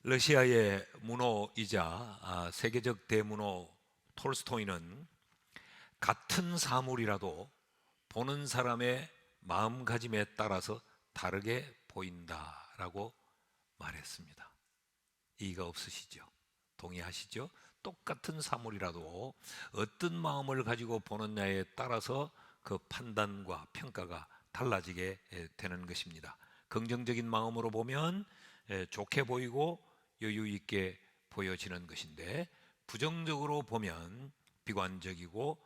러시아의 문호이자 세계적 대문호 톨스토이는 같은 사물이라도 보는 사람의 마음가짐에 따라서 다르게 보인다라고 말했습니다. 이의가 없으시죠? 동의하시죠? 똑같은 사물이라도 어떤 마음을 가지고 보느냐에 따라서 그 판단과 평가가 달라지게 되는 것입니다. 긍정적인 마음으로 보면 좋게 보이고 여유 있게 보여지는 것인데, 부정적으로 보면 비관적이고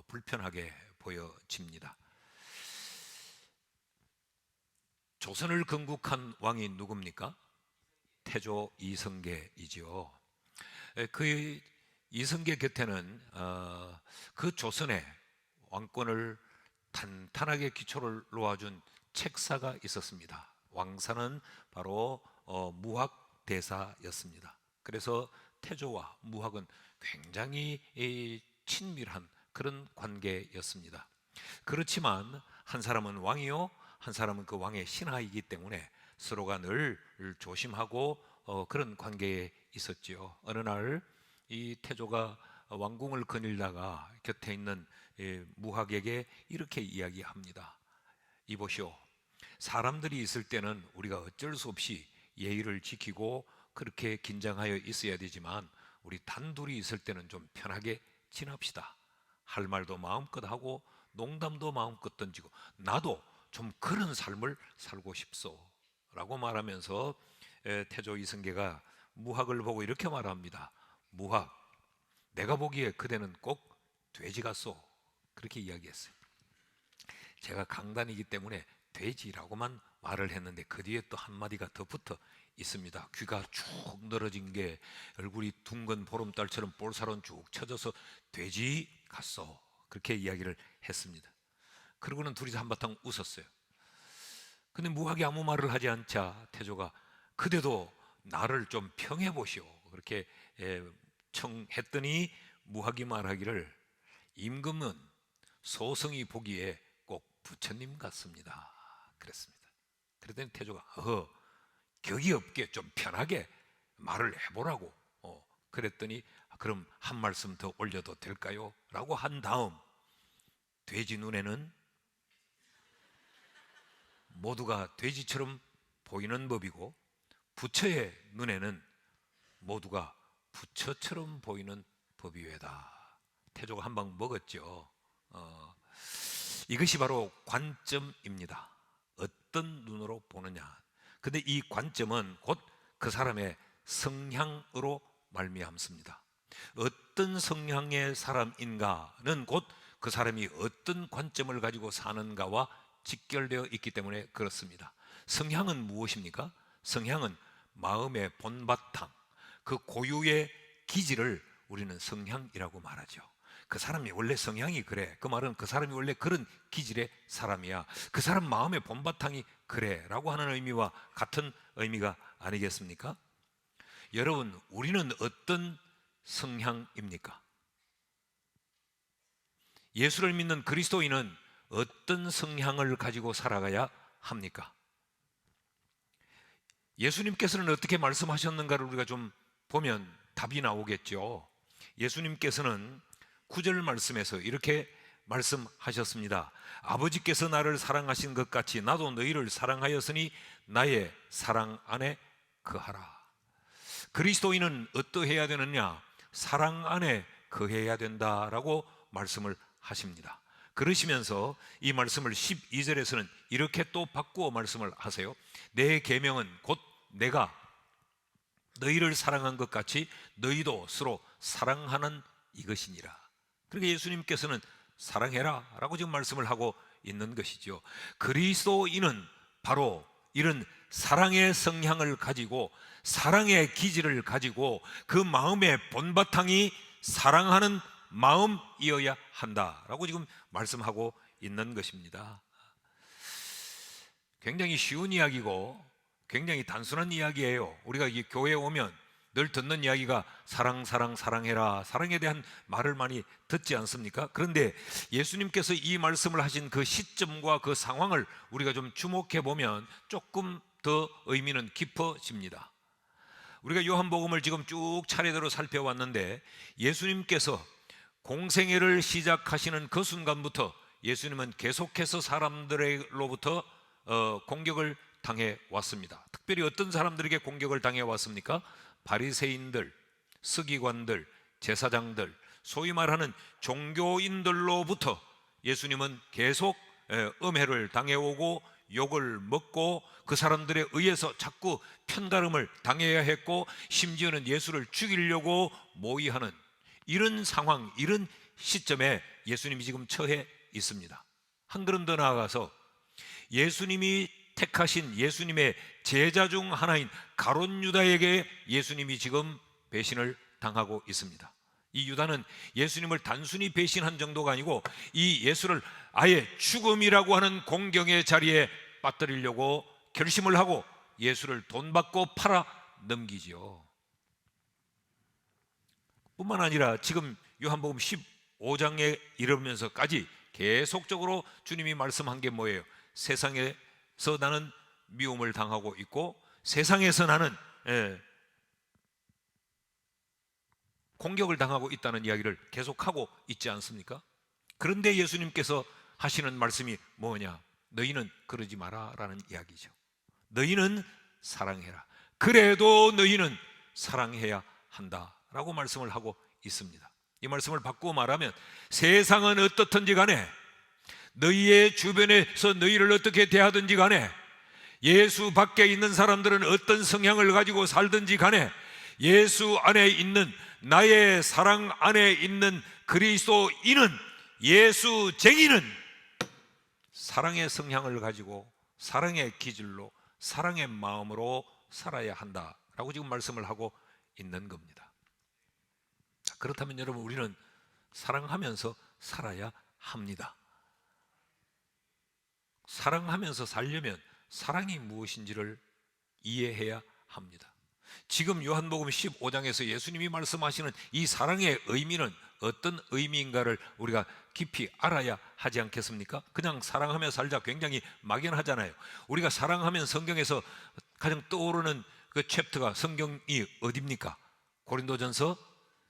불편하게 보여집니다. 조선을 건국한 왕이 누굽니까? 태조 이성계이지요. 그 이성계 곁에는 그 조선의 왕권을 탄탄하게 기초를 놓아준 책사가 있었습니다. 왕사는 바로 무학대사였습니다. 그래서 태조와 무학은 굉장히 친밀한 그런 관계였습니다. 그렇지만 한 사람은 왕이요, 한 사람은 그 왕의 신하이기 때문에 서로가 늘 조심하고 그런 관계에 있었지요. 어느 날 이 태조가 왕궁을 거닐다가 곁에 있는 무학에게 이렇게 이야기합니다. 이보시오, 사람들이 있을 때는 우리가 어쩔 수 없이 예의를 지키고 그렇게 긴장하여 있어야 되지만 우리 단둘이 있을 때는 좀 편하게 지납시다. 할 말도 마음껏 하고 농담도 마음껏 던지고 나도 좀 그런 삶을 살고 싶소 라고 말하면서 태조 이성계가 무학을 보고 이렇게 말합니다. 무학, 내가 보기에 그대는 꼭 돼지 같소. 그렇게 이야기했어요. 제가 강단이기 때문에 돼지라고만 말을 했는데 그 뒤에 또 한마디가 더 붙어 있습니다. 귀가 쭉 늘어진 게 얼굴이 둥근 보름달처럼 볼살은 쭉 쳐져서 돼지 같소. 그렇게 이야기를 했습니다. 그러고는 둘이서 한바탕 웃었어요. 근데 무학이 아무 말을 하지 않자 태조가 그대도 나를 좀 평해 보시오. 그렇게 청했더니 무학이 말하기를 임금은 소성이 보기에 꼭 부처님 같습니다. 그랬습니다. 그랬더니 태조가 격이 없게 좀 편하게 말을 해보라고 그랬더니 그럼 한 말씀 더 올려도 될까요? 라고 한 다음 돼지 눈에는 모두가 돼지처럼 보이는 법이고 부처의 눈에는 모두가 부처처럼 보이는 법이외다. 태조가 한 방 먹었죠. 이것이 바로 관점입니다. 어떤 눈으로 보느냐. 근데 이 관점은 곧 그 사람의 성향으로 말미암습니다. 어떤 성향의 사람인가는 곧 그 사람이 어떤 관점을 가지고 사는가와 직결되어 있기 때문에 그렇습니다. 성향은 무엇입니까? 성향은 마음의 본바탕, 그 고유의 기질을 우리는 성향이라고 말하죠. 그 사람이 원래 성향이 그래. 그 말은 그 사람이 원래 그런 기질의 사람이야. 그 사람 마음의 본바탕이 그래 라고 하는 의미와 같은 의미가 아니겠습니까? 여러분, 우리는 어떤 성향입니까? 예수를 믿는 그리스도인은 어떤 성향을 가지고 살아가야 합니까? 예수님께서는 어떻게 말씀하셨는가를 우리가 좀 보면 답이 나오겠죠. 예수님께서는 9절 말씀에서 이렇게 말씀하셨습니다. 아버지께서 나를 사랑하신 것 같이 나도 너희를 사랑하였으니 나의 사랑 안에 거하라. 그리스도인은 어떠해야 되느냐? 사랑 안에 거해야 된다라고 말씀을 하십니다. 그러시면서 이 말씀을 12절에서는 이렇게 또 바꾸어 말씀을 하세요. 내 계명은 곧 내가 너희를 사랑한 것 같이 너희도 서로 사랑하는 이것이니라. 그러니까 예수님께서는 사랑해라 라고 지금 말씀을 하고 있는 것이죠. 그리스도인은 바로 이런 사랑의 성향을 가지고 사랑의 기질을 가지고 그 마음의 본바탕이 사랑하는 마음이어야 한다라고 지금 말씀하고 있는 것입니다. 굉장히 쉬운 이야기고 굉장히 단순한 이야기예요. 우리가 이 교회에 오면 늘 듣는 이야기가 사랑, 사랑, 사랑해라. 사랑에 대한 말을 많이 듣지 않습니까? 그런데 예수님께서 이 말씀을 하신 그 시점과 그 상황을 우리가 좀 주목해 보면 조금 더 의미는 깊어집니다. 우리가 요한복음을 지금 쭉 차례대로 살펴왔는데 예수님께서 공생애를 시작하시는 그 순간부터 예수님은 계속해서 사람들로부터 공격을 당해 왔습니다. 특별히 어떤 사람들에게 공격을 당해 왔습니까? 바리새인들, 서기관들, 제사장들, 소위 말하는 종교인들로부터 예수님은 계속 음해를 당해오고 욕을 먹고 그 사람들에 의해서 자꾸 편가름을 당해야 했고, 심지어는 예수를 죽이려고 모의하는 이런 상황, 이런 시점에 예수님이 지금 처해 있습니다. 한 걸음 더 나아가서 예수님이 택하신 예수님의 제자 중 하나인 가룟 유다에게 예수님이 지금 배신을 당하고 있습니다. 이 유다는 예수님을 단순히 배신한 정도가 아니고 이 예수를 아예 죽음이라고 하는 공경의 자리에 빠뜨리려고 결심을 하고 예수를 돈 받고 팔아 넘기지요. 뿐만 아니라 지금 요한복음 15장에 이르면서까지 계속적으로 주님이 말씀한 게 뭐예요? 세상에서 나는 미움을 당하고 있고 세상에서 나는 공격을 당하고 있다는 이야기를 계속하고 있지 않습니까? 그런데 예수님께서 하시는 말씀이 뭐냐? 너희는 그러지 마라 라는 이야기죠. 너희는 사랑해라. 그래도 너희는 사랑해야 한다 라고 말씀을 하고 있습니다. 이 말씀을 바꾸어 말하면 세상은 어떻든지 간에, 너희의 주변에서 너희를 어떻게 대하든지 간에, 예수 밖에 있는 사람들은 어떤 성향을 가지고 살든지 간에, 예수 안에 있는, 나의 사랑 안에 있는 그리스도인은, 예수쟁이는 사랑의 성향을 가지고 사랑의 기질로 사랑의 마음으로 살아야 한다라고 지금 말씀을 하고 있는 겁니다. 그렇다면 여러분, 우리는 사랑하면서 살아야 합니다. 사랑하면서 살려면 사랑이 무엇인지를 이해해야 합니다. 지금 요한복음 15장에서 예수님이 말씀하시는 이 사랑의 의미는 어떤 의미인가를 우리가 깊이 알아야 하지 않겠습니까? 그냥 사랑하며 살자, 굉장히 막연하잖아요. 우리가 사랑하면 성경에서 가장 떠오르는 그 챕터가, 성경이 어디입니까? 고린도전서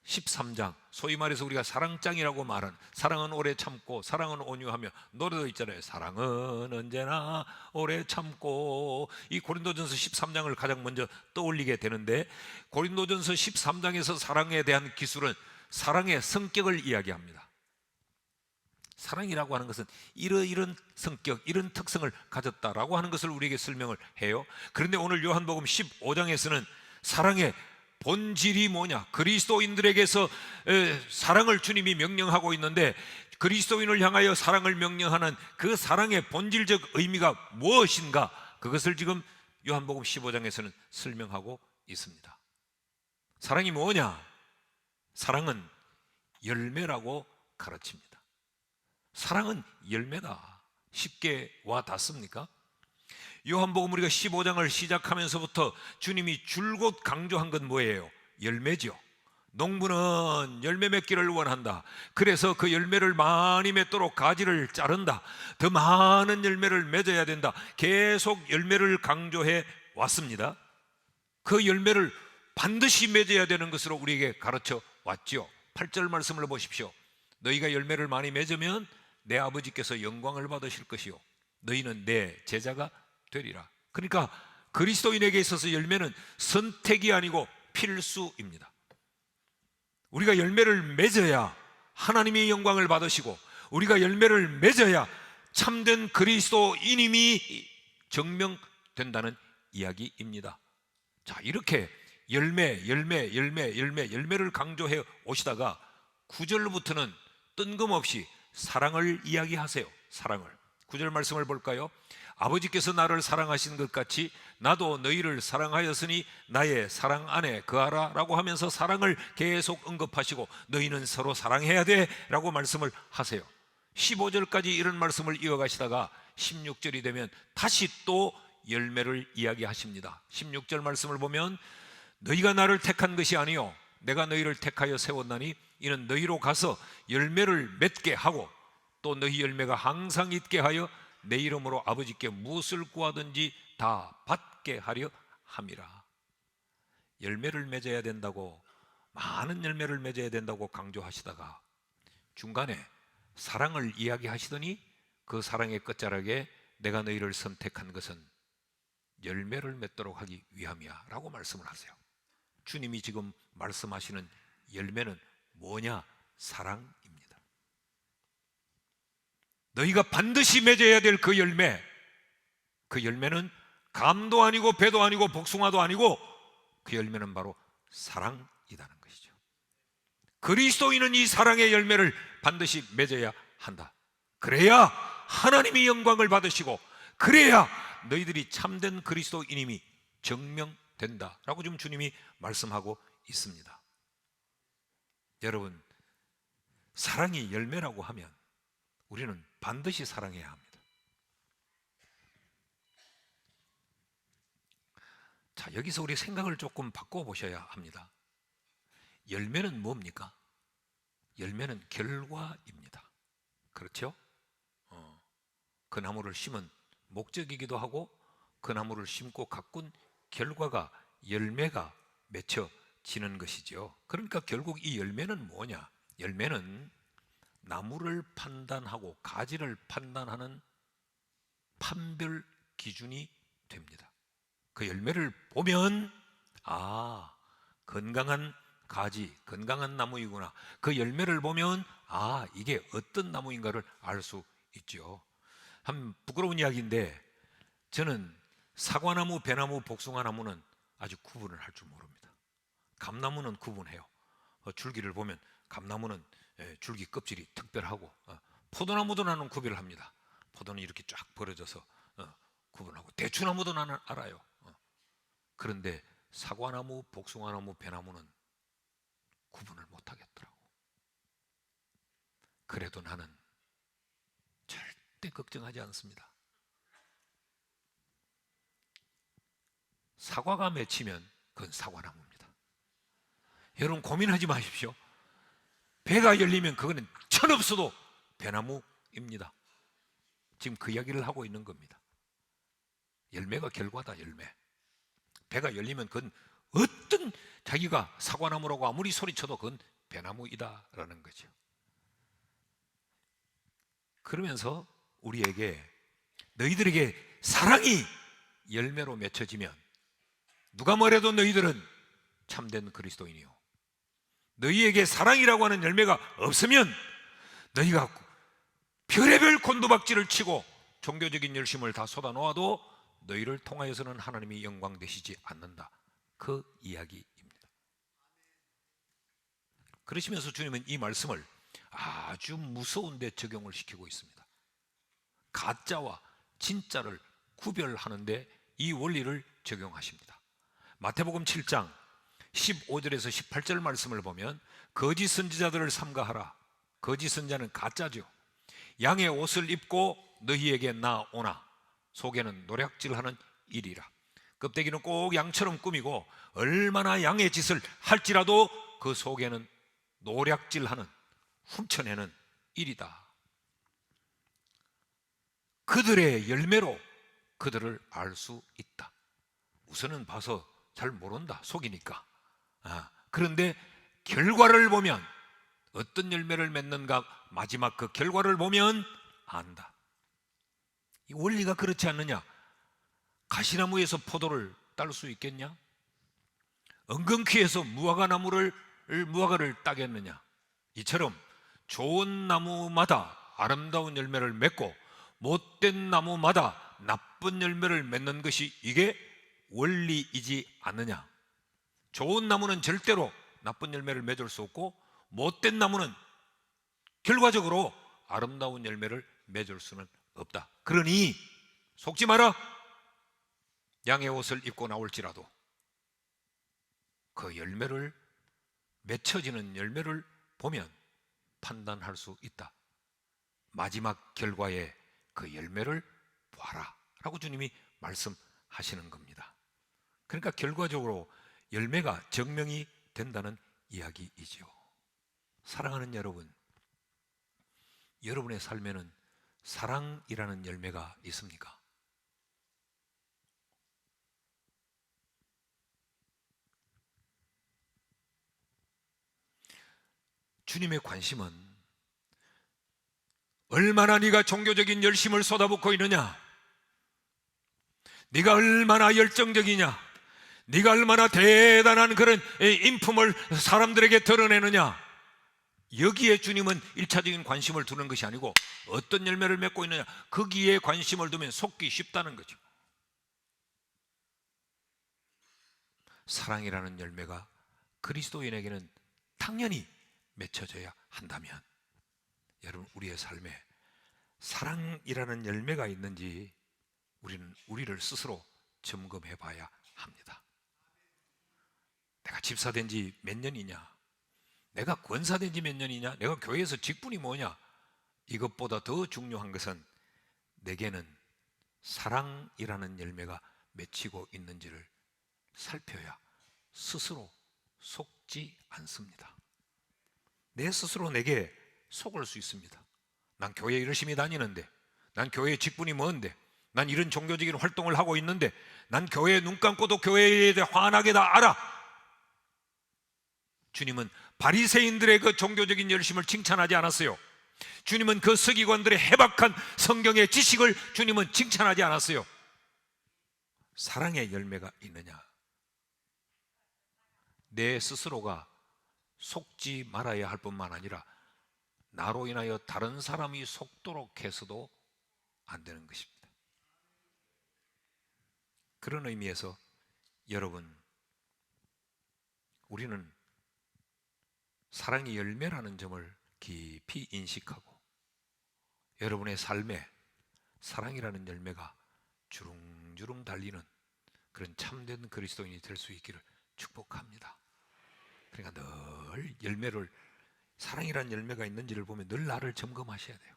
13장, 소위 말해서 우리가 사랑장이라고 말하는, 사랑은 오래 참고 사랑은 온유하며, 노래도 있잖아요. 사랑은 언제나 오래 참고. 이 고린도전서 13장을 가장 먼저 떠올리게 되는데, 고린도전서 13장에서 사랑에 대한 기술은 사랑의 성격을 이야기합니다. 사랑이라고 하는 것은 이런 성격, 이런 특성을 가졌다라고 하는 것을 우리에게 설명을 해요. 그런데 오늘 요한복음 15장에서는 사랑의 본질이 뭐냐, 그리스도인들에게서 사랑을 주님이 명령하고 있는데, 그리스도인을 향하여 사랑을 명령하는 그 사랑의 본질적 의미가 무엇인가, 그것을 지금 요한복음 15장에서는 설명하고 있습니다. 사랑이 뭐냐? 사랑은 열매라고 가르칩니다. 사랑은 열매다. 쉽게 와 닿습니까? 요한복음 우리가 15장을 시작하면서부터 주님이 줄곧 강조한 건 뭐예요? 열매죠. 농부는 열매 맺기를 원한다. 그래서 그 열매를 많이 맺도록 가지를 자른다. 더 많은 열매를 맺어야 된다. 계속 열매를 강조해 왔습니다. 그 열매를 반드시 맺어야 되는 것으로 우리에게 가르쳐 왔죠. 8절 말씀을 보십시오. 너희가 열매를 많이 맺으면 내 아버지께서 영광을 받으실 것이요 너희는 내 제자가 되리라. 그러니까 그리스도인에게 있어서 열매는 선택이 아니고 필수입니다. 우리가 열매를 맺어야 하나님이 영광을 받으시고, 우리가 열매를 맺어야 참된 그리스도인임이 증명된다는 이야기입니다. 자, 이렇게 열매를 강조해 오시다가 9절부터는 뜬금없이 사랑을 이야기하세요. 사랑을. 9절 말씀을 볼까요? 아버지께서 나를 사랑하신 것 같이 나도 너희를 사랑하였으니 나의 사랑 안에 거하라 라고 하면서 사랑을 계속 언급하시고, 너희는 서로 사랑해야 돼 라고 말씀을 하세요. 15절까지 이런 말씀을 이어가시다가 16절이 되면 다시 또 열매를 이야기하십니다. 16절 말씀을 보면 너희가 나를 택한 것이 아니요 내가 너희를 택하여 세웠나니 이는 너희로 가서 열매를 맺게 하고 또 너희 열매가 항상 있게 하여 내 이름으로 아버지께 무엇을 구하든지 다 받게 하려 함이라. 열매를 맺어야 된다고, 많은 열매를 맺어야 된다고 강조하시다가 중간에 사랑을 이야기하시더니 그 사랑의 끝자락에 내가 너희를 선택한 것은 열매를 맺도록 하기 위함이야 라고 말씀을 하세요. 주님이 지금 말씀하시는 열매는 뭐냐? 사랑입니다. 너희가 반드시 맺어야 될 그 열매, 그 열매는 감도 아니고 배도 아니고 복숭아도 아니고 그 열매는 바로 사랑이라는 것이죠. 그리스도인은 이 사랑의 열매를 반드시 맺어야 한다. 그래야 하나님이 영광을 받으시고, 그래야 너희들이 참된 그리스도인임이 증명된다 라고 지금 주님이 말씀하고 있습니다. 여러분, 사랑이 열매라고 하면 우리는 반드시 사랑해야 합니다. 자, 여기서 우리 생각을 조금 바꿔보셔야 합니다. 열매는 뭡니까? 열매는 결과입니다. 그렇죠? 그 나무를 심은 목적이기도 하고, 그 나무를 심고 가꾼 결과가, 열매가 맺혀지는 것이죠. 그러니까 결국 이 열매는 뭐냐? 열매는 나무를 판단하고 가지를 판단하는 판별 기준이 됩니다. 그 열매를 보면 건강한 가지, 건강한 나무이구나. 그 열매를 보면 이게 어떤 나무인가를 알 수 있죠. 한 부끄러운 이야기인데, 저는 사과나무, 배나무, 복숭아나무는 아직 구분을 할 줄 모릅니다. 감나무는 구분해요. 줄기를 보면 감나무는 줄기 껍질이 특별하고, 포도나무도 나는 구별을 합니다. 포도는 이렇게 쫙 벌어져서 구분하고, 대추나무도 나는 알아요. 그런데 사과나무, 복숭아나무, 배나무는 구분을 못하겠더라고. 그래도 나는 절대 걱정하지 않습니다. 사과가 맺히면 그건 사과나무입니다. 여러분, 고민하지 마십시오. 배가 열리면 그거는 천없어도 배나무입니다. 지금 그 이야기를 하고 있는 겁니다. 열매가 결과다, 열매. 배가 열리면 그건 어떤, 자기가 사과나무라고 아무리 소리쳐도 그건 배나무이다라는 거죠. 그러면서 우리에게, 너희들에게 사랑이 열매로 맺혀지면 누가 뭐래도 너희들은 참된 그리스도인이요, 너희에게 사랑이라고 하는 열매가 없으면 너희가 별의별 곤두박질을 치고 종교적인 열심을 다 쏟아놓아도 너희를 통하여서는 하나님이 영광되시지 않는다, 그 이야기입니다. 그러시면서 주님은 이 말씀을 아주 무서운 데 적용을 시키고 있습니다. 가짜와 진짜를 구별하는데 이 원리를 적용하십니다. 마태복음 7장 15절에서 18절 말씀을 보면, 거짓 선지자들을 삼가하라. 거짓 선지자는 가짜죠. 양의 옷을 입고 너희에게 나오나 속에는 노략질하는 일이라. 껍데기는 꼭 양처럼 꾸미고 얼마나 양의 짓을 할지라도 그 속에는 노략질하는, 훔쳐내는 일이다. 그들의 열매로 그들을 알 수 있다. 우선은 봐서 잘 모른다, 속이니까. 그런데 결과를 보면, 어떤 열매를 맺는가, 마지막 그 결과를 보면 안다. 이 원리가 그렇지 않느냐? 가시나무에서 포도를 딸 수 있겠냐? 엉겅퀴에서 무화과를 따겠느냐? 이처럼 좋은 나무마다 아름다운 열매를 맺고 못된 나무마다 나쁜 열매를 맺는 것이 이게 원리이지 않느냐? 좋은 나무는 절대로 나쁜 열매를 맺을 수 없고, 못된 나무는 결과적으로 아름다운 열매를 맺을 수는 없다. 그러니 속지 마라. 양의 옷을 입고 나올지라도 그 열매를, 맺혀지는 열매를 보면 판단할 수 있다. 마지막 결과의 그 열매를 보아라 라고 주님이 말씀하시는 겁니다. 그러니까 결과적으로 열매가 증명이 된다는 이야기이죠. 사랑하는 여러분, 여러분의 삶에는 사랑이라는 열매가 있습니까? 주님의 관심은 얼마나 네가 종교적인 열심을 쏟아붓고 있느냐, 네가 얼마나 열정적이냐, 네가 얼마나 대단한 그런 인품을 사람들에게 드러내느냐, 여기에 주님은 일차적인 관심을 두는 것이 아니고 어떤 열매를 맺고 있느냐, 거기에 관심을 두면 속기 쉽다는 거죠. 사랑이라는 열매가 그리스도인에게는 당연히 맺혀져야 한다면, 여러분, 우리의 삶에 사랑이라는 열매가 있는지 우리는 우리를 스스로 점검해 봐야 합니다. 내가 집사 된 지 몇 년이냐, 내가 권사 된 지 몇 년이냐, 내가 교회에서 직분이 뭐냐, 이것보다 더 중요한 것은 내게는 사랑이라는 열매가 맺히고 있는지를 살펴야 스스로 속지 않습니다. 내 스스로 내게 속을 수 있습니다. 난 교회에 열심히 다니는데, 난 교회의 직분이 뭔데, 난 이런 종교적인 활동을 하고 있는데, 난 교회에 눈 감고도 교회에 대해 환하게 다 알아. 주님은 바리새인들의 그 종교적인 열심을 칭찬하지 않았어요. 주님은 그 서기관들의 해박한 성경의 지식을 주님은 칭찬하지 않았어요. 사랑의 열매가 있느냐, 내 스스로가 속지 말아야 할 뿐만 아니라 나로 인하여 다른 사람이 속도록 해서도 안 되는 것입니다. 그런 의미에서 여러분, 우리는 사랑의 열매라는 점을 깊이 인식하고 여러분의 삶에 사랑이라는 열매가 주릉주릉 달리는 그런 참된 그리스도인이 될 수 있기를 축복합니다. 그러니까 늘 열매를, 사랑이라는 열매가 있는지를 보면 늘 나를 점검하셔야 돼요.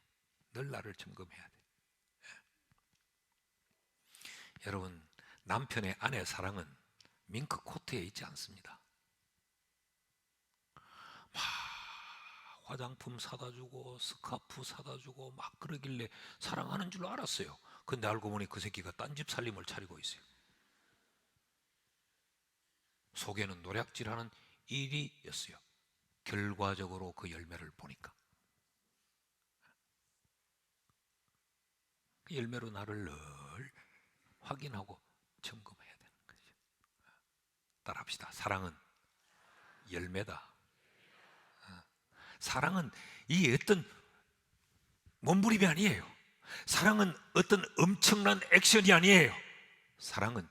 늘 나를 점검해야 돼요. 여러분, 남편의 아내 사랑은 밍크 코트에 있지 않습니다. 막 화장품 사다 주고 스카프 사다 주고 막 그러길래 사랑하는 줄 알았어요. 근데 알고 보니 그 새끼가 딴집 살림을 차리고 있어요. 속에는 노략질하는 일이었어요. 결과적으로 그 열매를 보니까 그 열매로 나를 늘 확인하고 점검해야 되는 거죠. 따라합시다. 사랑은 열매다. 사랑은 이 어떤 몸부림이 아니에요. 사랑은 어떤 엄청난 액션이 아니에요. 사랑은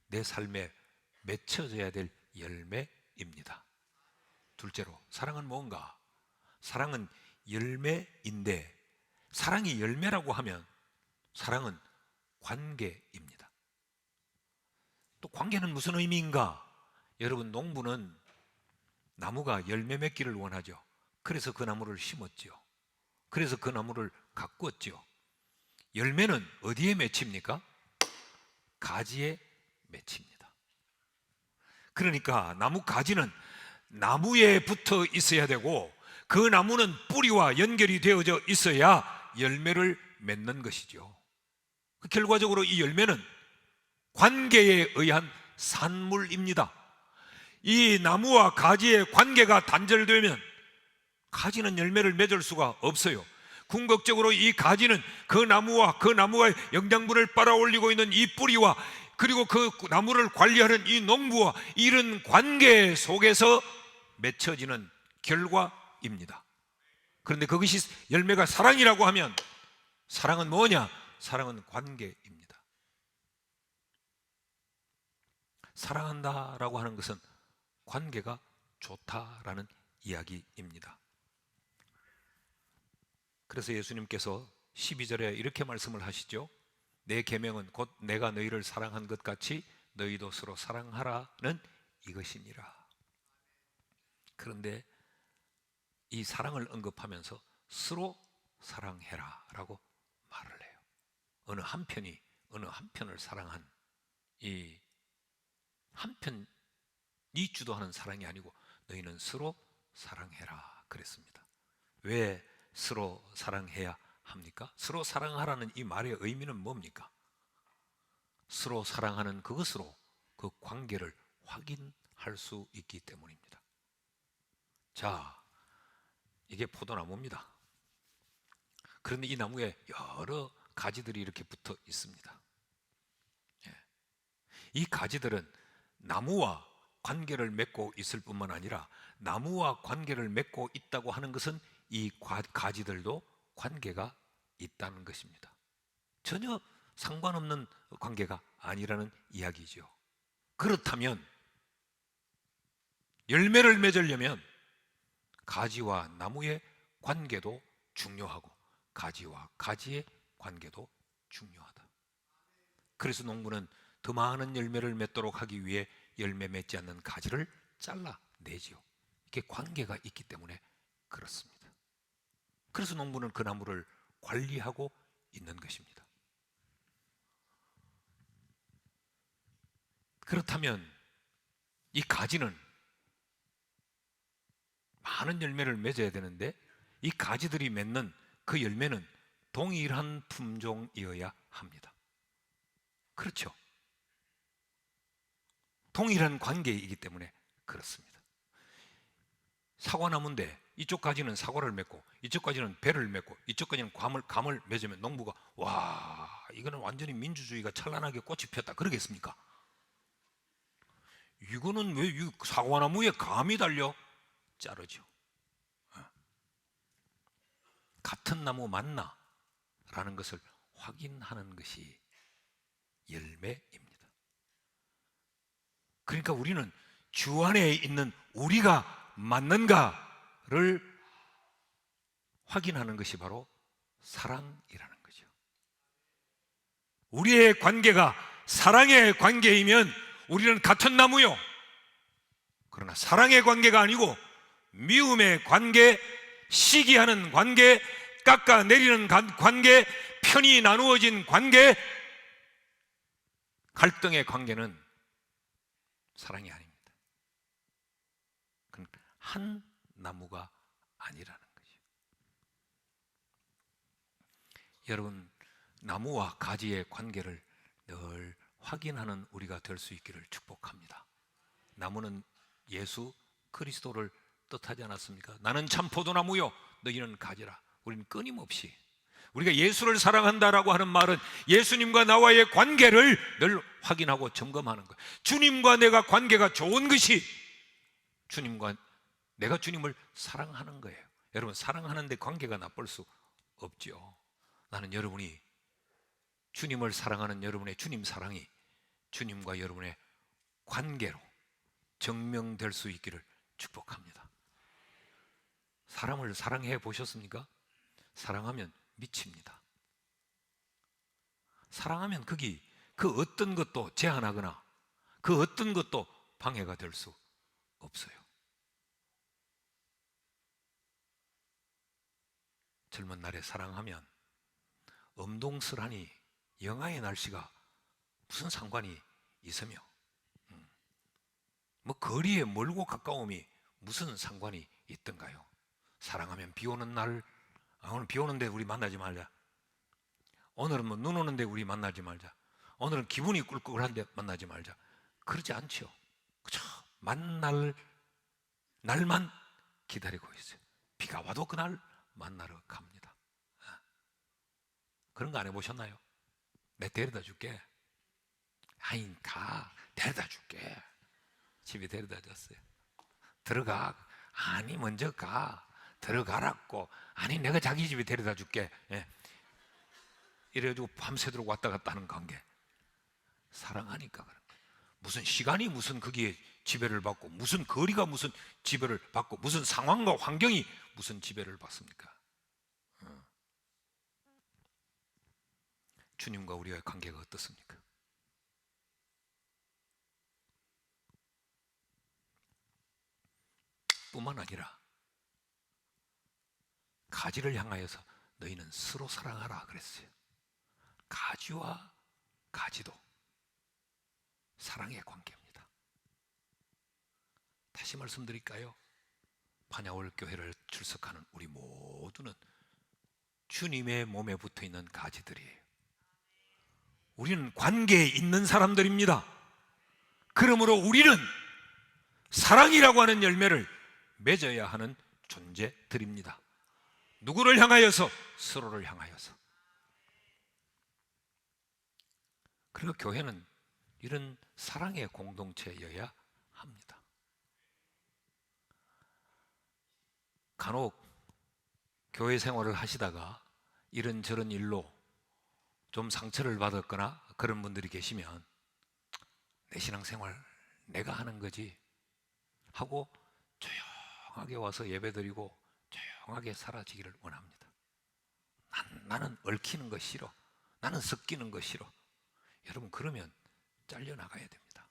내 삶에 맺혀져야 될 열매입니다. 둘째로, 사랑은 뭔가? 사랑은 열매인데, 사랑이 열매라고 하면 사랑은 관계입니다. 또 관계는 무슨 의미인가? 여러분, 농부는 나무가 열매 맺기를 원하죠. 그래서 그 나무를 심었죠. 그래서 그 나무를 가꾸었죠. 열매는 어디에 맺힙니까? 가지에 맺힙니다. 그러니까 나무 가지는 나무에 붙어 있어야 되고, 그 나무는 뿌리와 연결이 되어져 있어야 열매를 맺는 것이죠. 결과적으로 이 열매는 관계에 의한 산물입니다. 이 나무와 가지의 관계가 단절되면 가지는 열매를 맺을 수가 없어요. 궁극적으로 이 가지는 그 나무와 그 나무의 영양분을 빨아올리고 있는 이 뿌리와, 그리고 그 나무를 관리하는 이 농부와 이런 관계 속에서 맺혀지는 결과입니다. 그런데 그것이 열매가 사랑이라고 하면, 사랑은 뭐냐? 사랑은 관계입니다. 사랑한다라고 하는 것은 관계가 좋다라는 이야기입니다. 그래서 예수님께서 12절에 이렇게 말씀을 하시죠. 내 계명은 곧 내가 너희를 사랑한 것 같이 너희도 서로 사랑하라는 이것이니라. 그런데 이 사랑을 언급하면서 서로 사랑해라 라고 말을 해요. 어느 한편이 어느 한편을 사랑한, 이 한편이 주도하는 사랑이 아니고 너희는 서로 사랑해라 그랬습니다. 왜 서로 사랑해야 합니까? 서로 사랑하라는 이 말의 의미는 뭡니까? 서로 사랑하는 그것으로 그 관계를 확인할 수 있기 때문입니다. 자, 이게 포도나무입니다. 그런데 이 나무에 여러 가지들이 이렇게 붙어 있습니다. 이 가지들은 나무와 관계를 맺고 있을 뿐만 아니라 나무와 관계를 맺고 있다고 하는 것은 이 가지들도 관계가 있다는 것입니다. 전혀 상관없는 관계가 아니라는 이야기죠. 그렇다면 열매를 맺으려면 가지와 나무의 관계도 중요하고 가지와 가지의 관계도 중요하다. 그래서 농부는 더 많은 열매를 맺도록 하기 위해 열매 맺지 않는 가지를 잘라내지요. 이게 관계가 있기 때문에 그렇습니다. 그래서 농부는 그 나무를 관리하고 있는 것입니다. 그렇다면 이 가지는 많은 열매를 맺어야 되는데 이 가지들이 맺는 그 열매는 동일한 품종이어야 합니다. 그렇죠? 동일한 관계이기 때문에 그렇습니다. 사과나무인데 이쪽 가지는 사과를 맺고 이쪽 가지는 배를 맺고 이쪽 가지는 감을 맺으면 농부가 와, 이거는 완전히 민주주의가 찬란하게 꽃이 폈다 그러겠습니까? 이거는 왜 사과나무에 감이 달려? 자르죠. 같은 나무 맞나? 라는 것을 확인하는 것이 열매입니다. 그러니까 우리는 주 안에 있는 우리가 맞는가를 확인하는 것이 바로 사랑이라는 거죠. 우리의 관계가 사랑의 관계이면 우리는 같은 나무요. 그러나 사랑의 관계가 아니고 미움의 관계, 시기하는 관계, 깎아내리는 관계, 편이 나누어진 관계, 갈등의 관계는 사랑이 아닙니다. 그건 한 나무가 아니라는 거죠. 여러분, 나무와 가지의 관계를 늘 확인하는 우리가 될 수 있기를 축복합니다. 나무는 예수 그리스도를 뜻하지 않았습니까? 나는 참 포도나무요 너희는 가지라. 우리는 끊임없이 우리가 예수를 사랑한다라고 하는 말은 예수님과 나와의 관계를 늘 확인하고 점검하는 거예요. 주님과 내가 관계가 좋은 것이 주님과 내가 주님을 사랑하는 거예요. 여러분, 사랑하는데 관계가 나쁠 수 없죠. 나는 여러분이 주님을 사랑하는 여러분의 주님 사랑이 주님과 여러분의 관계로 증명될 수 있기를 축복합니다. 사람을 사랑해 보셨습니까? 사랑하면 미칩니다. 사랑하면 거기 그 어떤 것도 제한하거나 그 어떤 것도 방해가 될 수 없어요. 젊은 날에 사랑하면 엄동설하니 영하의 날씨가 무슨 상관이 있으며 뭐 거리에 멀고 가까움이 무슨 상관이 있던가요? 사랑하면 비 오는 날, 오늘 비 오는데 우리 만나지 말자. 오늘은 뭐 눈 오는데 우리 만나지 말자. 오늘은 기분이 꿀꿀한데 만나지 말자. 그러지 않죠. 그쵸? 만날 날만 기다리고 있어요. 비가 와도 그날 만나러 갑니다. 그런 거 안 해보셨나요? 내 데려다 줄게. 아이, 가. 데려다 줄게. 집에 데려다 줬어요. 들어가. 아니, 먼저 가. 들어가라고. 아니, 내가 자기 집에 데려다 줄게. 예. 이래가지고 밤새도록 왔다 갔다 하는 관계. 사랑하니까 그런 거예요. 무슨 시간이 무슨 거기에 지배를 받고 무슨 거리가 무슨 지배를 받고 무슨 상황과 환경이 무슨 지배를 받습니까? 주님과 우리의 관계가 어떻습니까? 뿐만 아니라 가지를 향하여서 너희는 서로 사랑하라 그랬어요. 가지와 가지도 사랑의 관계입니다. 다시 말씀드릴까요? 반야월 교회를 출석하는 우리 모두는 주님의 몸에 붙어있는 가지들이에요. 우리는 관계에 있는 사람들입니다. 그러므로 우리는 사랑이라고 하는 열매를 맺어야 하는 존재들입니다. 누구를 향하여서? 서로를 향하여서. 그리고 교회는 이런 사랑의 공동체여야 합니다. 간혹 교회 생활을 하시다가 이런저런 일로 좀 상처를 받았거나 그런 분들이 계시면 내 신앙생활 내가 하는 거지 하고 조용하게 와서 예배드리고 조용하게 사라지기를 원합니다. 나는 얽히는 거 싫어. 나는 섞이는 거 싫어. 여러분, 그러면 잘려나가야 됩니다.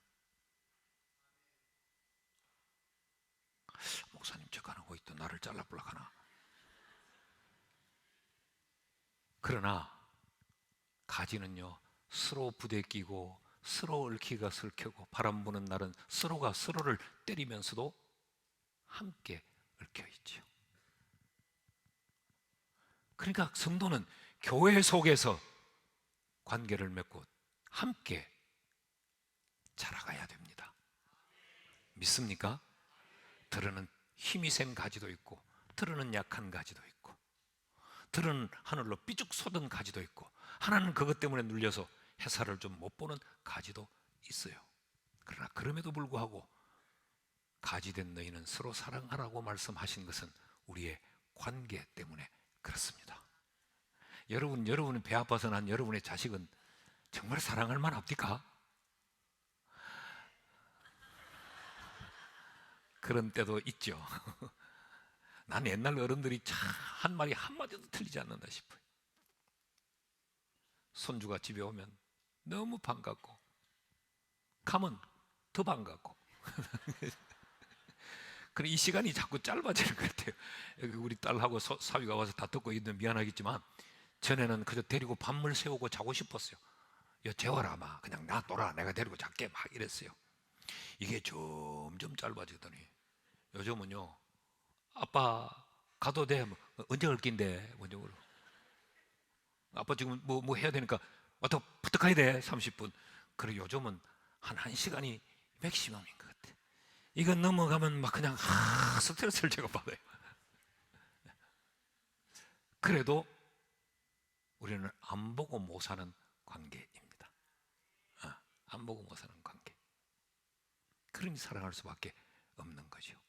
목사님, 저 가는 거 있다. 나를 잘라볼라 하나. 그러나 가지는요, 서로 부대끼고 서로 얽히가 설켜고 바람 부는 날은 서로가 서로를 때리면서도 함께 얽혀 있지요. 그러니까 성도는 교회 속에서 관계를 맺고 함께 자라가야 됩니다. 믿습니까? 들으는 힘이 센 가지도 있고 들으는 약한 가지도 있고 들은 하늘로 삐죽 솟은 가지도 있고 하나는 그것 때문에 눌려서 해살을 좀 못 보는 가지도 있어요. 그러나 그럼에도 불구하고 가지된 너희는 서로 사랑하라고 말씀하신 것은 우리의 관계 때문에 그렇습니다. 여러분이 배 아파서 난 여러분의 자식은 정말 사랑할 만합니까? 그런 때도 있죠. 난 옛날 어른들이 참 한 말이 한마디도 틀리지 않는다 싶어요. 손주가 집에 오면 너무 반갑고 가면 더 반갑고 그래, 이 시간이 자꾸 짧아지는 것 같아요. 여기 우리 딸하고 사위가 와서 다투고 있는 미안하겠지만 전에는 그저 데리고 밤을 새우고 자고 싶었어요. 야, 재워라, 마 그냥 놔둬라, 내가 데리고 잘게, 막 이랬어요. 이게 점점 짧아지더니 요즘은요, 아빠 가도 돼? 언제 올 낀데? 먼저 물어. 아빠 지금 뭐 해야 되니까 왔다 부탁해야 돼. 30분. 그래, 요즘은 한 1시간이 맥시멈인 것 같아. 이건 넘어가면 막 그냥 스트레스를 제가 받아요. 그래도 우리는 안 보고 못 사는 관계입니다. 안 보고 못 사는 관계. 그러니 사랑할 수밖에 없는 거죠.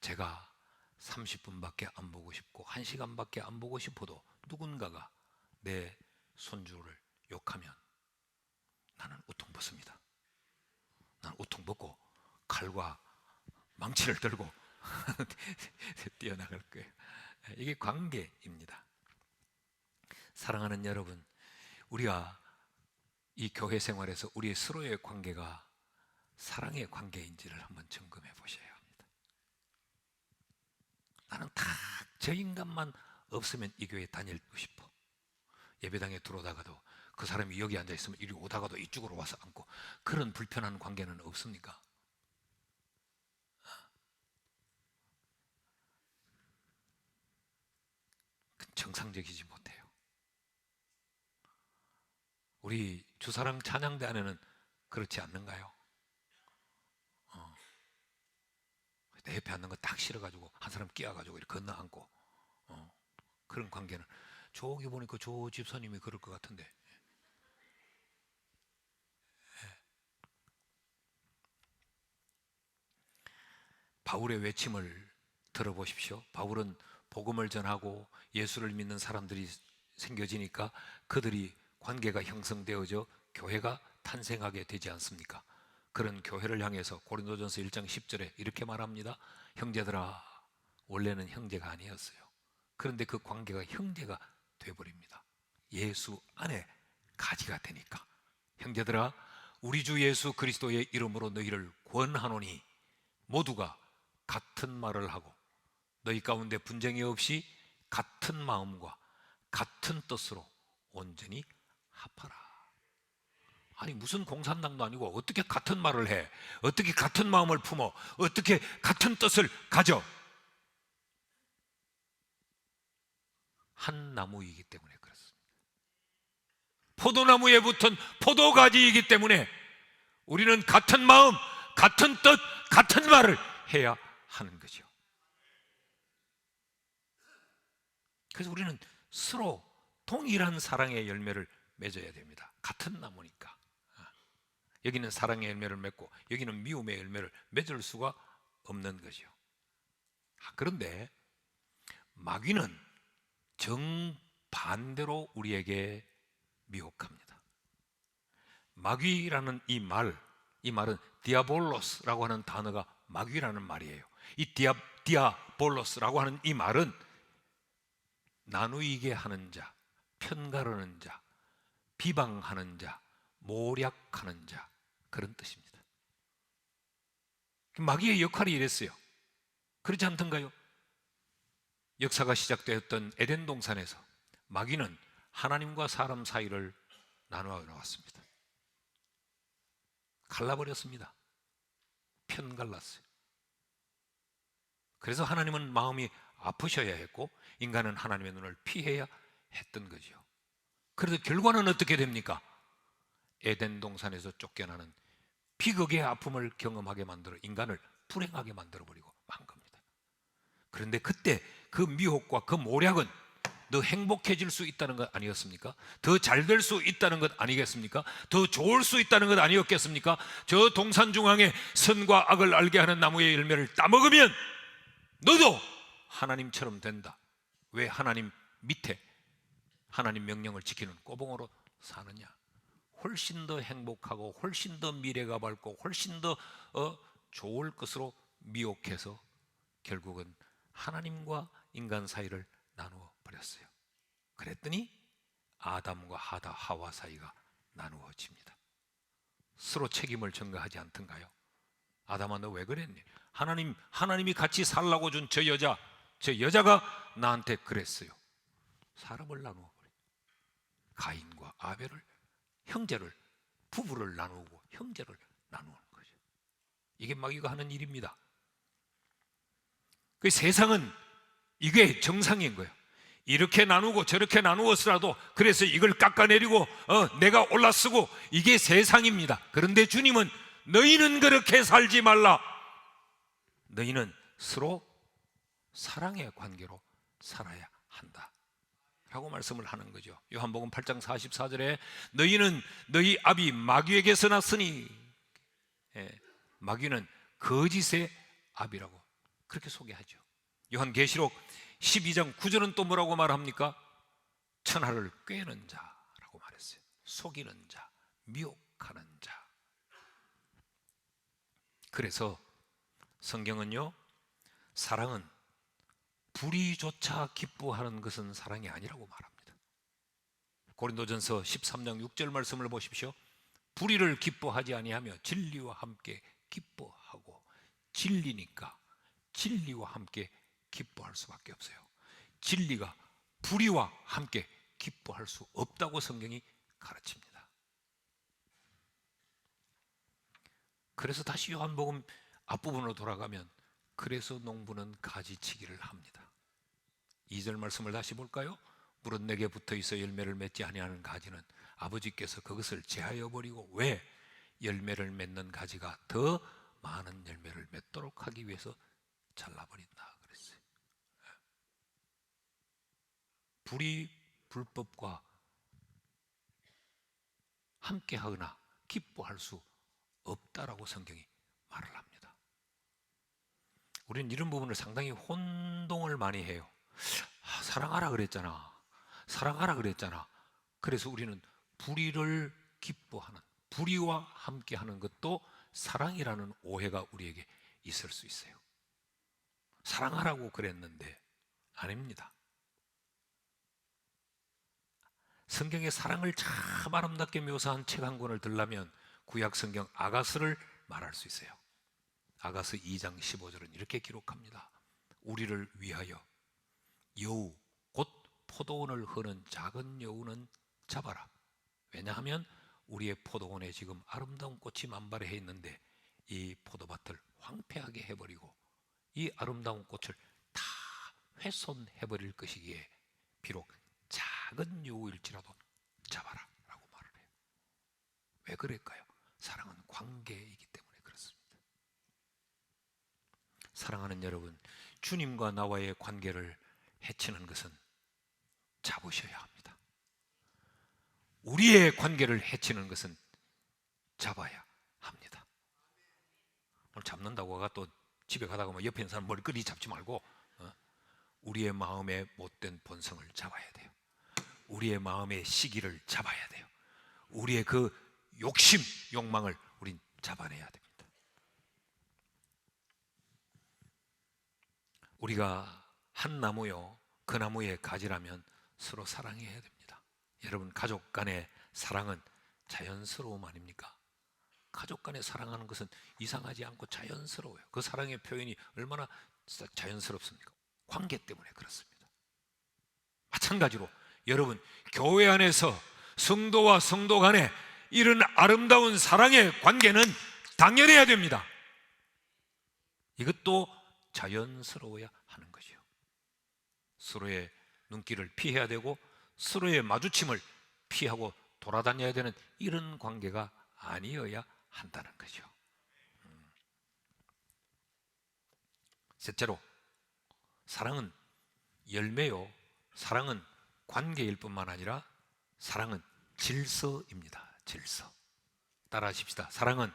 제가 30분밖에 안 보고 싶고 1시간밖에 안 보고 싶어도 누군가가 내 손주를 욕하면 나는 우통 벗습니다. 나는 우통 벗고 칼과 망치를 들고 뛰어나갈 거예요. 이게 관계입니다. 사랑하는 여러분, 우리가 이 교회 생활에서 우리의 서로의 관계가 사랑의 관계인지를 한번 점검해 보셔야 합니다. 나는 다 저 인간만 없으면 이 교회에 다니고 싶어. 예배당에 들어오다가도 그 사람이 여기 앉아있으면 이리 오다가도 이쪽으로 와서 앉고, 그런 불편한 관계는 없습니까? 정상적이지 못해요. 우리 주사랑 찬양대 안에는 그렇지 않는가요? 내 옆에 앉는 거 딱 싫어가지고 한 사람 끼어가지고 이렇게 건너 앉고, 그런 관계는 저기 보니까 저 집사님이 그럴 것 같은데. 바울의 외침을 들어보십시오. 바울은 복음을 전하고 예수를 믿는 사람들이 생겨지니까 그들이 관계가 형성되어져 교회가 탄생하게 되지 않습니까? 그런 교회를 향해서 고린도전서 1장 10절에 이렇게 말합니다. 형제들아, 원래는 형제가 아니었어요. 그런데 그 관계가 형제가 되어버립니다. 예수 안에 가지가 되니까. 형제들아, 우리 주 예수 그리스도의 이름으로 너희를 권하노니 모두가 같은 말을 하고 너희 가운데 분쟁이 없이 같은 마음과 같은 뜻으로 온전히 합하라. 아니, 무슨 공산당도 아니고 어떻게 같은 말을 해? 어떻게 같은 마음을 품어? 어떻게 같은 뜻을 가져? 한 나무이기 때문에 그렇습니다. 포도나무에 붙은 포도가지이기 때문에 우리는 같은 마음, 같은 뜻, 같은 말을 해야 하는 거죠. 그래서 우리는 서로 동일한 사랑의 열매를 맺어야 됩니다. 같은 나무니까. 여기는 사랑의 열매를 맺고 여기는 미움의 열매를 맺을 수가 없는 거죠. 그런데 마귀는 정반대로 우리에게 미혹합니다. 마귀라는 이 말은 디아볼로스라고 하는 단어가 마귀라는 말이에요. 이 디아볼로스라고 하는 이 말은 나누이게 하는 자, 편가르는 자, 비방하는 자, 모략하는 자, 그런 뜻입니다. 마귀의 역할이 이랬어요. 그렇지 않던가요? 역사가 시작되었던 에덴 동산에서 마귀는 하나님과 사람 사이를 나누어 나왔습니다. 갈라버렸습니다. 편갈랐어요. 그래서 하나님은 마음이 아프셔야 했고 인간은 하나님의 눈을 피해야 했던 거죠. 그래서 결과는 어떻게 됩니까? 에덴 동산에서 쫓겨나는 비극의 아픔을 경험하게 만들어 인간을 불행하게 만들어버리고 만 겁니다. 그런데 그때 그 미혹과 그 모략은 더 행복해질 수 있다는 것 아니었습니까? 더 잘 될 수 있다는 것 아니겠습니까? 더 좋을 수 있다는 것 아니었겠습니까? 저 동산 중앙에 선과 악을 알게 하는 나무의 열매를 따먹으면 너도 하나님처럼 된다. 왜 하나님 밑에 하나님 명령을 지키는 꼬봉으로 사느냐? 훨씬 더 행복하고 훨씬 더 미래가 밝고 훨씬 더 좋을 것으로 미혹해서 결국은 하나님과 인간 사이를 나누어 버렸어요. 그랬더니 아담과 하와 사이가 나누어집니다. 서로 책임을 전가하지 않던가요? 아담아 너 왜 그랬니? 하나님이 같이 살라고 준 저 여자가 나한테 그랬어요. 사람을 나누어 버려. 가인과 아벨을 형제를 부부를 나누고 형제를 나누는 거죠. 이게 마귀가 하는 일입니다. 그 세상은 이게 정상인 거예요. 이렇게 나누고 저렇게 나누었으라도 그래서 이걸 깎아내리고 내가 올라서고 이게 세상입니다. 그런데 주님은 너희는 그렇게 살지 말라. 너희는 서로 사랑의 관계로 살아야 한다 라고 말씀을 하는 거죠. 요한복음 8장 44절에 너희는 너희 아비 마귀에게서 났으니, 마귀는 거짓의 아비라고 그렇게 소개하죠. 요한계시록 12장 9절은 또 뭐라고 말합니까? 천하를 꿰는 자라고 말했어요. 속이는 자, 미혹하는 자. 그래서 성경은요, 사랑은 불의조차 기뻐하는 것은 사랑이 아니라고 말합니다. 고린도전서 13장 6절 말씀을 보십시오. 불의를 기뻐하지 아니하며 진리와 함께 기뻐하고, 진리니까 진리와 함께 기뻐할 수밖에 없어요. 진리가 불의와 함께 기뻐할 수 없다고 성경이 가르칩니다. 그래서 다시 요한복음 앞부분으로 돌아가면 그래서 농부는 가지치기를 합니다. 2절 말씀을 다시 볼까요? 물은 내게 붙어있어 열매를 맺지 아니하는 가지는 아버지께서 그것을 제하여 버리고, 왜? 열매를 맺는 가지가 더 많은 열매를 맺도록 하기 위해서 잘라버린다 그랬어요. 불이 불법과 함께하거나 기뻐할 수 없다라고 성경이 말을 합니다. 우리는 이런 부분을 상당히 혼동을 많이 해요. 사랑하라 그랬잖아. 사랑하라 그랬잖아. 그래서 우리는 불의를 기뻐하는, 불의와 함께하는 것도 사랑이라는 오해가 우리에게 있을 수 있어요. 사랑하라고 그랬는데 아닙니다. 성경의 사랑을 참 아름답게 묘사한 책 한 권을 들라면 구약 성경 아가스를 말할 수 있어요. 아가스 2장 15절은 이렇게 기록합니다. 우리를 위하여 여우, 곧 포도원을 흐는 작은 여우는 잡아라. 왜냐하면 우리의 포도원에 지금 아름다운 꽃이 만발해 있는데 이 포도밭을 황폐하게 해버리고 이 아름다운 꽃을 다 훼손해버릴 것이기에 비록 작은 여우일지라도 잡아라 라고 말을 해요. 왜 그럴까요? 사랑은 관계이기 때문에 그렇습니다. 사랑하는 여러분, 주님과 나와의 관계를 해치는 것은 잡으셔야 합니다. 우리의 관계를 해치는 것은 잡아야 합니다. 오늘 잡는다고 또 집에 가다가 뭐 옆에 있는 사람 머리끄리 잡지 말고 우리의 마음의 못된 본성을 잡아야 돼요. 우리의 마음의 시기를 잡아야 돼요. 우리의 그 욕심, 욕망을 우린 잡아내야 됩니다. 우리가 한 나무요, 그 나무의 가지라면 서로 사랑해야 됩니다. 여러분, 가족 간의 사랑은 자연스러움 아닙니까? 가족 간에 사랑하는 것은 이상하지 않고 자연스러워요. 그 사랑의 표현이 얼마나 자연스럽습니까? 관계 때문에 그렇습니다. 마찬가지로 여러분, 교회 안에서 성도와 성도 간에 이런 아름다운 사랑의 관계는 당연해야 됩니다. 이것도 자연스러워야 하는 것이요. 서로의 눈길을 피해야 되고 서로의 마주침을 피하고 돌아다녀야 되는 이런 관계가 아니어야 한다는 거죠. 셋째로, 사랑은 열매요, 사랑은 관계일 뿐만 아니라 사랑은 질서입니다. 질서. 따라하십시다. 사랑은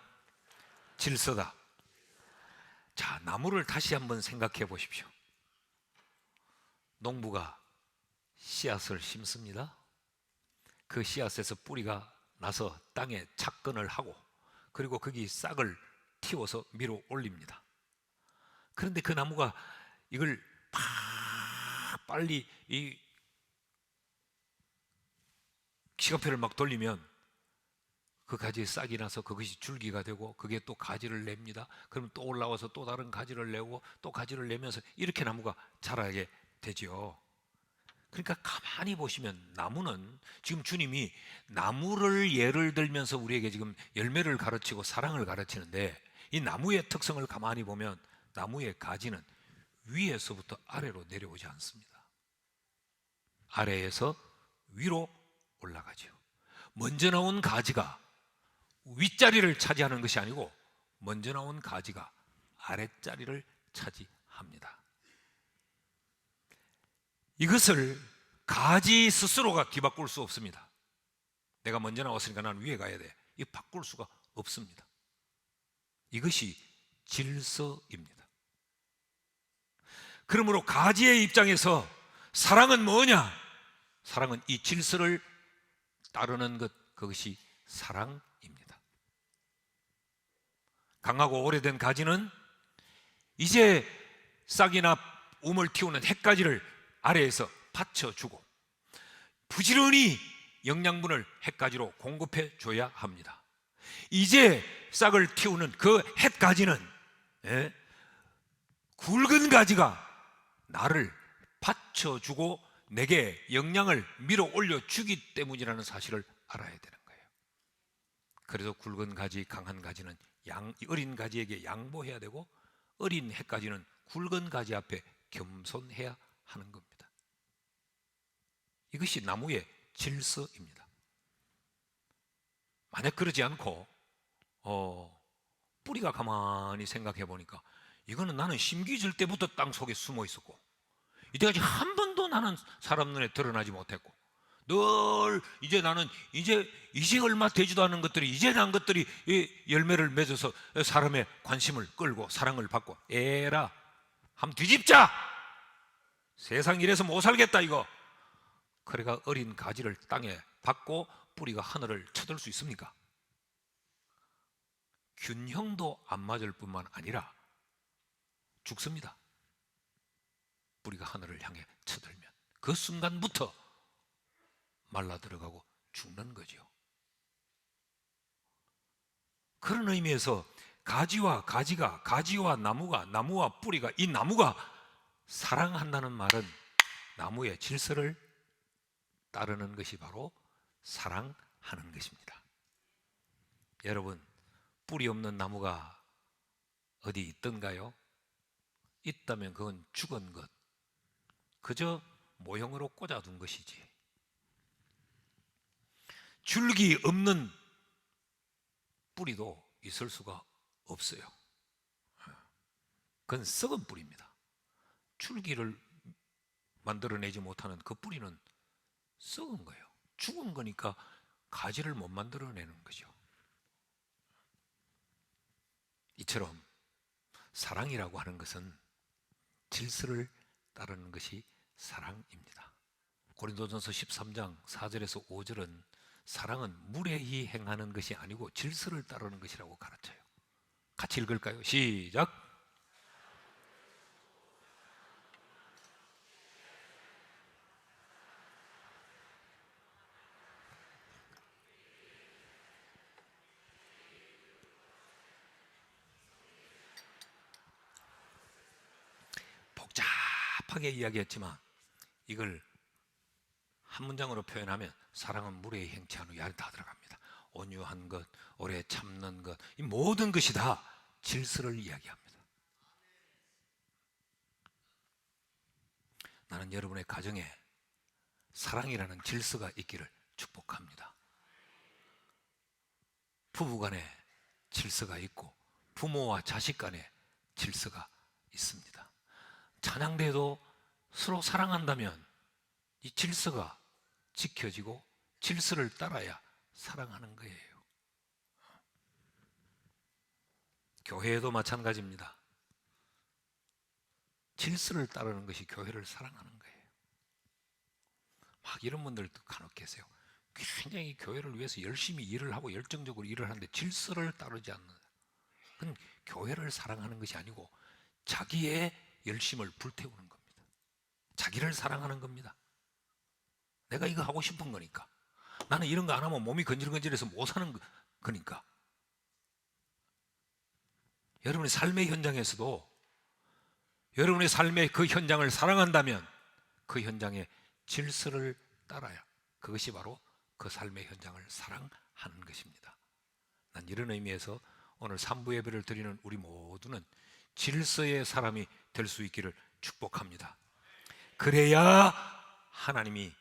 질서다. 자, 나무를 다시 한번 생각해 보십시오. 농부가 씨앗을 심습니다. 그 씨앗에서 뿌리가 나서 땅에 착근을 하고 그리고 거기 싹을 틔워서 밀어 올립니다. 그런데 그 나무가 이걸 빨리 이 시간표를 막 돌리면 그 가지에 싹이 나서 그것이 줄기가 되고 그게 또 가지를 냅니다. 그럼 또 올라와서 또 다른 가지를 내고 또 가지를 내면서 이렇게 나무가 자라게 되죠. 그러니까 가만히 보시면 나무는 지금 주님이 나무를 예를 들면서 우리에게 지금 열매를 가르치고 사랑을 가르치는데 이 나무의 특성을 가만히 보면 나무의 가지는 위에서부터 아래로 내려오지 않습니다. 아래에서 위로 올라가죠. 먼저 나온 가지가 윗자리를 차지하는 것이 아니고 먼저 나온 가지가 아랫자리를 차지합니다. 이것을 가지 스스로가 뒤바꿀 수 없습니다. 내가 먼저 나왔으니까 나는 위에 가야 돼. 이 바꿀 수가 없습니다. 이것이 질서입니다. 그러므로 가지의 입장에서 사랑은 뭐냐? 사랑은 이 질서를 따르는 것, 그것이 사랑입니다. 강하고 오래된 가지는 이제 싹이나 움을 틔우는 햇가지를 아래에서 받쳐주고 부지런히 영양분을 햇가지로 공급해 줘야 합니다. 이제 싹을 틔우는 그 햇가지는 굵은 가지가 나를 받쳐주고 내게 영양을 밀어 올려주기 때문이라는 사실을 알아야 되는 거예요. 그래서 굵은 가지, 강한 가지는 어린 가지에게 양보해야 되고 어린 햇가지는 굵은 가지 앞에 겸손해야 하는 겁니다. 이것이 나무의 질서입니다. 만약 그러지 않고 뿌리가 가만히 생각해 보니까 이거는 나는 심기질 때부터 땅 속에 숨어 있었고 이때까지 한 번도 나는 사람 눈에 드러나지 못했고 늘 이제 나는 이제 얼마 되지도 않은 것들이 이제 난 것들이 열매를 맺어서 사람의 관심을 끌고 사랑을 받고 에라 한번 뒤집자, 세상 이래서 못 살겠다 이거. 그래가 어린 가지를 땅에 박고 뿌리가 하늘을 쳐들 수 있습니까? 균형도 안 맞을 뿐만 아니라 죽습니다. 뿌리가 하늘을 향해 쳐들면 그 순간부터 말라 들어가고 죽는 거죠. 그런 의미에서 가지와 가지가, 가지와 나무가, 나무와 뿌리가, 이 나무가 사랑한다는 말은 나무의 질서를 따르는 것이 바로 사랑하는 것입니다. 여러분, 뿌리 없는 나무가 어디 있던가요? 있다면 그건 죽은 것, 그저 모형으로 꽂아둔 것이지. 줄기 없는 뿌리도 있을 수가 없어요. 그건 썩은 뿌리입니다. 줄기를 만들어내지 못하는 그 뿌리는 썩은 거예요. 죽은 거니까 가지를 못 만들어내는 거죠. 이처럼 사랑이라고 하는 것은 질서를 따르는 것이 사랑입니다. 고린도전서 13장 4절에서 5절은 사랑은 무례히 행하는 것이 아니고 질서를 따르는 것이라고 가르쳐요. 같이 읽을까요? 시작. 복잡하게 이야기했지만 이걸 한 문장으로 표현하면 사랑은 무례히 행치 않고 이 안에 다 들어갑니다. 온유한 것, 오래 참는 것, 이 모든 것이 다 질서를 이야기합니다. 나는 여러분의 가정에 사랑이라는 질서가 있기를 축복합니다. 부부 간에 질서가 있고 부모와 자식 간에 질서가 있습니다. 찬양대도 서로 사랑한다면 이 질서가 지켜지고 질서를 따라야 사랑하는 거예요. 교회에도 마찬가지입니다. 질서를 따르는 것이 교회를 사랑하는 거예요. 막 이런 분들도 간혹 계세요. 굉장히 교회를 위해서 열심히 일을 하고 열정적으로 일을 하는데 질서를 따르지 않는, 그건 교회를 사랑하는 것이 아니고 자기의 열심을 불태우는 겁니다. 자기를 사랑하는 겁니다. 내가 이거 하고 싶은 거니까. 나는 이런 거 안 하면 몸이 건질건질해서 못 사는 거니까. 여러분의 삶의 현장에서도 여러분의 삶의 그 현장을 사랑한다면 그 현장의 질서를 따라야 그것이 바로 그 삶의 현장을 사랑하는 것입니다. 난 이런 의미에서 오늘 3부 예배를 드리는 우리 모두는 질서의 사람이 될 수 있기를 축복합니다. 그래야 하나님이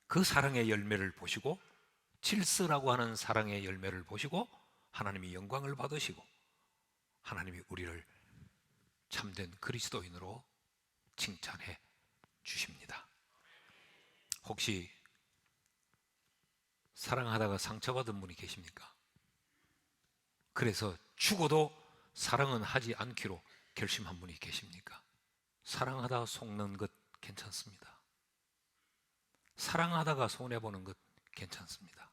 그 사랑의 열매를 보시고 질서라고 하는 사랑의 열매를 보시고 하나님이 영광을 받으시고 하나님이 우리를 참된 그리스도인으로 칭찬해 주십니다. 혹시 사랑하다가 상처받은 분이 계십니까? 그래서 죽어도 사랑은 하지 않기로 결심한 분이 계십니까? 사랑하다 속는 것 괜찮습니다. 사랑하다가 손해보는 것 괜찮습니다.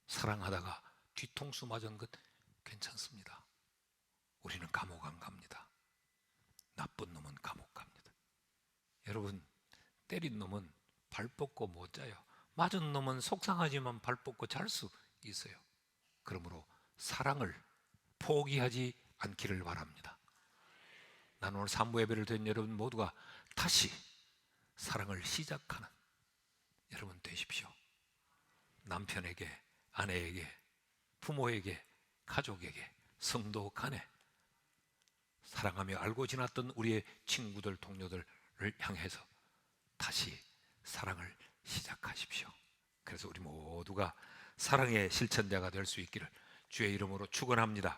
사랑하다가 뒤통수 맞은 것 괜찮습니다. 우리는 감옥 안 갑니다. 나쁜 놈은 감옥 갑니다. 여러분, 때린 놈은 발 뻗고 못 자요. 맞은 놈은 속상하지만 발 뻗고 잘 수 있어요. 그러므로 사랑을 포기하지 않기를 바랍니다. 난 오늘 3부 예배를 드린 여러분 모두가 다시 사랑을 시작하는 여러분 되십시오. 남편에게, 아내에게, 부모에게, 가족에게, 성도 간에 사랑하며 알고 지났던 우리의 친구들, 동료들을 향해서 다시 사랑을 시작하십시오. 그래서 우리 모두가 사랑의 실천자가 될 수 있기를 주의 이름으로 축원합니다.